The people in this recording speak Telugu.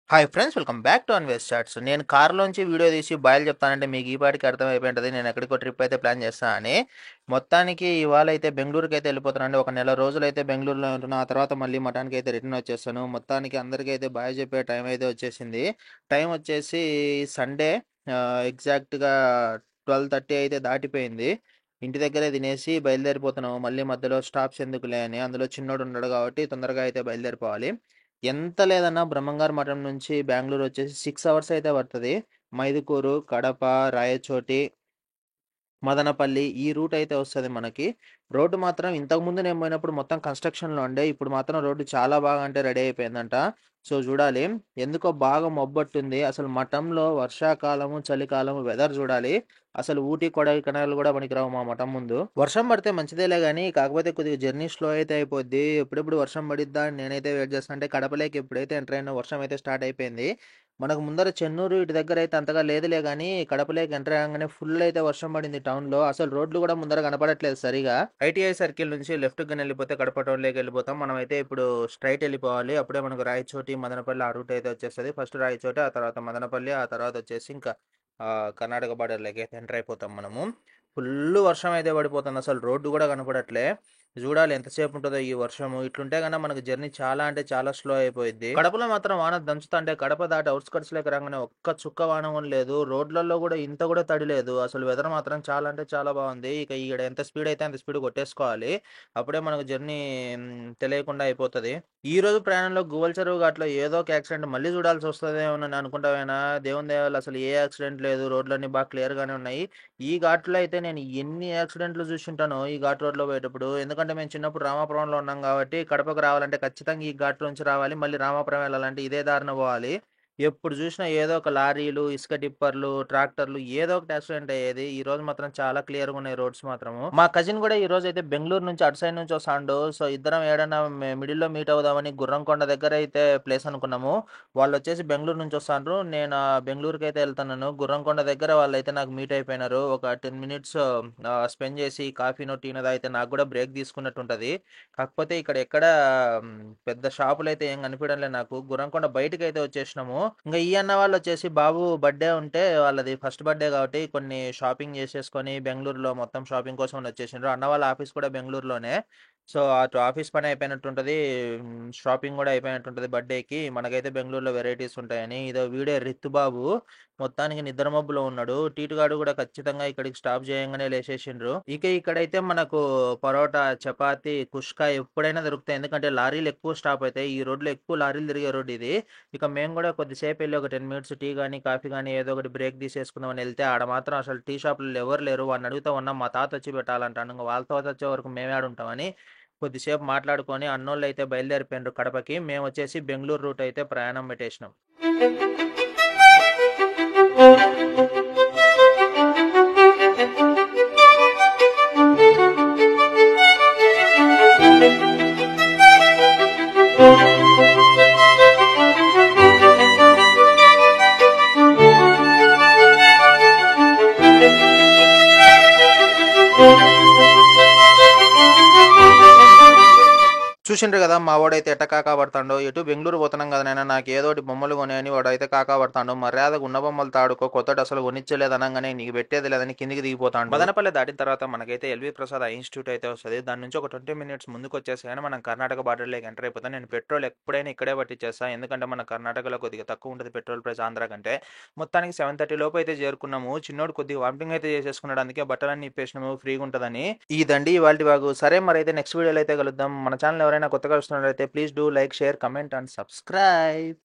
Hi friends, welcome back to Anvesh chats. నేను కార్లోంచి వీడియో తీసి బాయలు చెప్తానంటే మీకు ఈ పాటికి అర్థమైపోయింటుంది నేను ఎక్కడికో ట్రిప్ అయితే ప్లాన్ చేస్తా అని. మొత్తానికి ఇవాళ అయితే బెంగళూరుకి అయితే వెళ్ళిపోతానండి. ఒక నెల రోజులు అయితే బెంగళూరులో ఉంటున్నా. ఆ తర్వాత మళ్ళీ మఠానికి అయితే రిటర్న్ వచ్చేస్తాను. మొత్తానికి అందరికీ అయితే బాయ్ చెప్పే టైం అయితే వచ్చేసింది. టైం వచ్చేసి సండే, ఎగ్జాక్ట్గా 12:30 అయితే దాటిపోయింది. ఇంటి దగ్గరే తినేసి బయలుదేరిపోతున్నాము. మళ్ళీ మధ్యలో స్టాప్స్ ఎందుకులే అని, అందులో చిన్నోడు ఉన్నాడు కాబట్టి తొందరగా అయితే బయలుదేరిపోవాలి. ఎంత లేదన్నా బ్రహ్మంగారు మఠం నుంచి బెంగళూరు వచ్చేసి 6 అవర్స్ అయితే పడుతుంది. మైదుకూరు, కడప, రాయచోటి, మదనపల్లి ఈ రూట్ అయితే వస్తుంది మనకి. రోడ్డు మాత్రం ఇంతకుముందు నేను పోయినప్పుడు మొత్తం కన్స్ట్రక్షన్లో ఉండే, ఇప్పుడు మాత్రం రోడ్డు చాలా బాగా అంటే రెడీ అయిపోయిందంట. సో చూడాలి. ఎందుకో బాగా మొబ్బట్టుంది అసలు మఠంలో. వర్షాకాలము చలికాలము వెదర్ చూడాలి. అసలు ఊటీ కొడైకెనాల్ కూడా పనికిరావు మా మఠం ముందు. వర్షం పడితే మంచిదేలే కానీ, కాకపోతే కొద్దిగా జర్నీ స్లో అయితే అయిపోద్ది. ఎప్పుడెప్పుడు వర్షం పడిద్దా అని నేనైతే వెయిట్ చేస్తాను. అంటే కడపలేకి ఎప్పుడైతే ఎంటర్ అయినా వర్షం అయితే స్టార్ట్ అయిపోయింది. మనకు ముందర చెన్నూరు ఇటు దగ్గర అయితే అంతగా లేదులే కానీ, కడపలేకి ఎంటర్ అయ్యాగానే ఫుల్ అయితే వర్షం పడింది టౌన్లో. అసలు రోడ్లు కూడా ముందర కనపడట్లేదు సరిగా. ఐటీఐ సర్కిల్ నుంచి లెఫ్ట్ గా వెళ్ళిపోతే కడప టౌన్ లోకి వెళ్ళిపోతాం. మనం అయితే ఇప్పుడు స్ట్రైట్ వెళ్ళిపోవాలి. అప్పుడే మనకు రాయచోటి, మదనపల్లి ఆ రూట్ అయితే వచ్చేస్తుంది. ఫస్ట్ రాయచోటి, ఆ తర్వాత మదనపల్లి, ఆ తర్వాత వచ్చేసి ఇంకా కర్ణాటక బార్డర్లోకి అయితే ఎంటర్ అయిపోతాం మనము. ఫుల్ వర్షం అయితే పడిపోతుంది. అసలు రోడ్డు కూడా కనపడట్లే. చూడాలి ఎంతసేపు ఉంటుందో ఈ వర్షము. ఇట్లుంటే కన్నా మనకు జర్నీ చాలా అంటే చాలా స్లో అయిపోయింది. కడపలో మాత్రం వాన దంచుతా అంటే, కడప దాటి అవుట్స్కట్స్ లోకి రాగానే ఒక్క చుక్క వాన కూడా లేదు. రోడ్లలో కూడా ఇంత కూడా తడి లేదు. అసలు వెదర్ మాత్రం చాలా అంటే చాలా బాగుంది. ఇక ఇక్కడ ఎంత స్పీడ్ అయితే అంత స్పీడ్ కొట్టేసుకోవాలి. అప్పుడే మనకు జర్నీ తెలియకుండా అయిపోతుంది. ఈ రోజు ప్రయాణంలో గువల్ చెరువు ఘాట్లో ఏదో ఒక యాక్సిడెంట్ మళ్ళీ చూడాల్సి వస్తుందేమో అని అనుకుంటావేనా? దేవుని దయవల్ల అసలు ఏ యాక్సిడెంట్ లేదు. రోడ్లన్నీ బాగా క్లియర్ గానే ఉన్నాయి. ఈ ఘాట్లో అయితే నేను ఎన్ని యాక్సిడెంట్లు చూసింటానో ఈ ఘాట్ రోడ్లో పోయేటప్పుడు. ఎందుకంటే మేము చిన్నప్పుడు రామాపురంలో ఉన్నాం కాబట్టి, కడపకు రావాలంటే ఖచ్చితంగా ఈ ఘాట్ నుంచి రావాలి. మళ్ళీ రామాపురం వెళ్ళాలంటే ఇదే దారిన పోవాలి. ఎప్పుడు చూసినా ఏదో ఒక లారీలు, ఇసుక టిప్పర్లు, ట్రాక్టర్లు ఏదో ఒకటి యాక్సిడెంట్ అయ్యేది. ఈ రోజు మాత్రం చాలా క్లియర్గా ఉన్నాయి రోడ్స్ మాత్రము. మా కజిన్ కూడా ఈ రోజు అయితే బెంగళూరు నుంచి అటు సైడ్ నుంచి వస్తాండు. సో ఇద్దరం ఏడన్నా మిడిల్లో మీట్ అవుదామని గుర్రంకొండ దగ్గర అయితే ప్లేస్ అనుకున్నాము. వాళ్ళు వచ్చేసి బెంగళూరు నుంచి వస్తాండ్రు. నేను బెంగళూరుకి అయితే వెళ్తున్నాను. గుర్రంకొండ దగ్గర వాళ్ళు అయితే నాకు మీట్ అయిపోయినారు. ఒక 10 minutes స్పెండ్ చేసి కాఫీనో టీనో తాగితే నాకు కూడా బ్రేక్ తీసుకున్నట్టు ఉంటుంది. కాకపోతే ఇక్కడ ఎక్కడ పెద్ద షాపులు అయితే ఏం కనిపించడం లేదు నాకు. గుర్రంకొండ బయటకి అయితే వచ్చేసినాము. ఇంకా ఈ అన్న వాళ్ళు వచ్చేసి బాబు బర్త్డే ఉంటే, వాళ్ళది ఫస్ట్ బర్త్డే కాబట్టి కొన్ని షాపింగ్ చేసేసుకొని బెంగళూరులో మొత్తం షాపింగ్ కోసం వచ్చేసిండ్రు. అన్న వాళ్ళ ఆఫీస్ కూడా బెంగళూరులోనే. సో అటు ఆఫీస్ పని అయిపోయినట్టుంటది, షాపింగ్ కూడా అయిపోయినట్టుంటది బర్త్డేకి. మనకైతే బెంగళూరులో వెరైటీస్ ఉంటాయని. ఇదో వీడే రిత్తు బాబు మొత్తానికి నిద్ర మబ్బులో ఉన్నాడు. టీటుగాడు కూడా ఖచ్చితంగా ఇక్కడికి స్టాప్ చేయంగానే లేచేసిండ్రు. ఇక ఇక్కడైతే మనకు పరోటా, చపాతి, కుష్కా ఎప్పుడైనా దొరుకుతాయి. ఎందుకంటే లారీలు ఎక్కువ స్టాప్ అవుతాయి. ఈ రోడ్లో ఎక్కువ లారీలు తిరిగే రోడ్ ఇది. ఇక మేము కూడా కొద్దిసేపు వెళ్ళి ఒక 10 minutes టీ కానీ కాఫీ కానీ ఏదో ఒకటి బ్రేక్ తీసేసుకుందామని వెళ్తే, ఆడ మాత్రం అసలు టీ షాపులు ఎవరు లేరు. వాడిని అడుగుతా ఉన్నాం, మా తాత వచ్చి పెట్టాలంటాను. ఇంకా వాళ్ళ తాత వచ్చే వరకు మేమే ఆడుంటామని కొద్దిసేపు మాట్లాడుకొని అన్నోళ్ళు అయితే బయలుదేరిపోయినారు కడపకి. మేము వచ్చేసి బెంగళూరు రూట్ అయితే ప్రయాణం పెట్టేసినాం. చూసిండ్రు కదా మా వాడైతే ఎట్ట కాకా పడతాడో. ఎటు బెంగళూరు పోతున్నాం కదా నాయనా, నాకు ఏదో ఒకటి బొమ్మలు కొనేయని వాడైతే కాకా పడతాడు. మర్యాదగా ఉన్న బొమ్మలు తాడుకో, కొత్తటి అసలు కొనిచ్చలేదు అనగానే నీకు పెట్టేది లేదని కిందికి దిగిపోతాడు. మదనపల్లి దాటిన తర్వాత మనకైతే ఎల్వి ప్రసాద్ ఇన్స్టిట్యూట్ అయితే వస్తుంది. దాని నుంచి ఒక 20 minutes ముందుకు వచ్చేసి కానీ మనం కర్ణాటక బార్డర్లోకి ఎంటర్ అయిపోతాం. నేను పెట్రోల్ ఎప్పుడైనా ఇక్కడే పట్టించేస్తాను. ఎందుకంటే మన కర్ణాటకలో కొద్దిగా తక్కువ ఉంటుంది పెట్రోల్ ప్రైస్ ఆంధ్ర కంటే. మొత్తానికి 7:30 లోపు అయితే చేరుకున్నాము. చిన్నోడు కొద్దిగా వామిటింగ్ అయితే చేసేసుకున్నాడు. అందుకే బట్టలన్నీ ఇప్పేసినాము ఫ్రీగా ఉంటుందని. ఇదండి ఇవాళ బాగు. సరే మరి అయితే నెక్స్ట్ వీడియోలో అయితే కలుద్దాం. మన ఛానల్ ఎవరైనా కొత్తగా వస్తున్నట్లయితే please do like, share, comment and subscribe.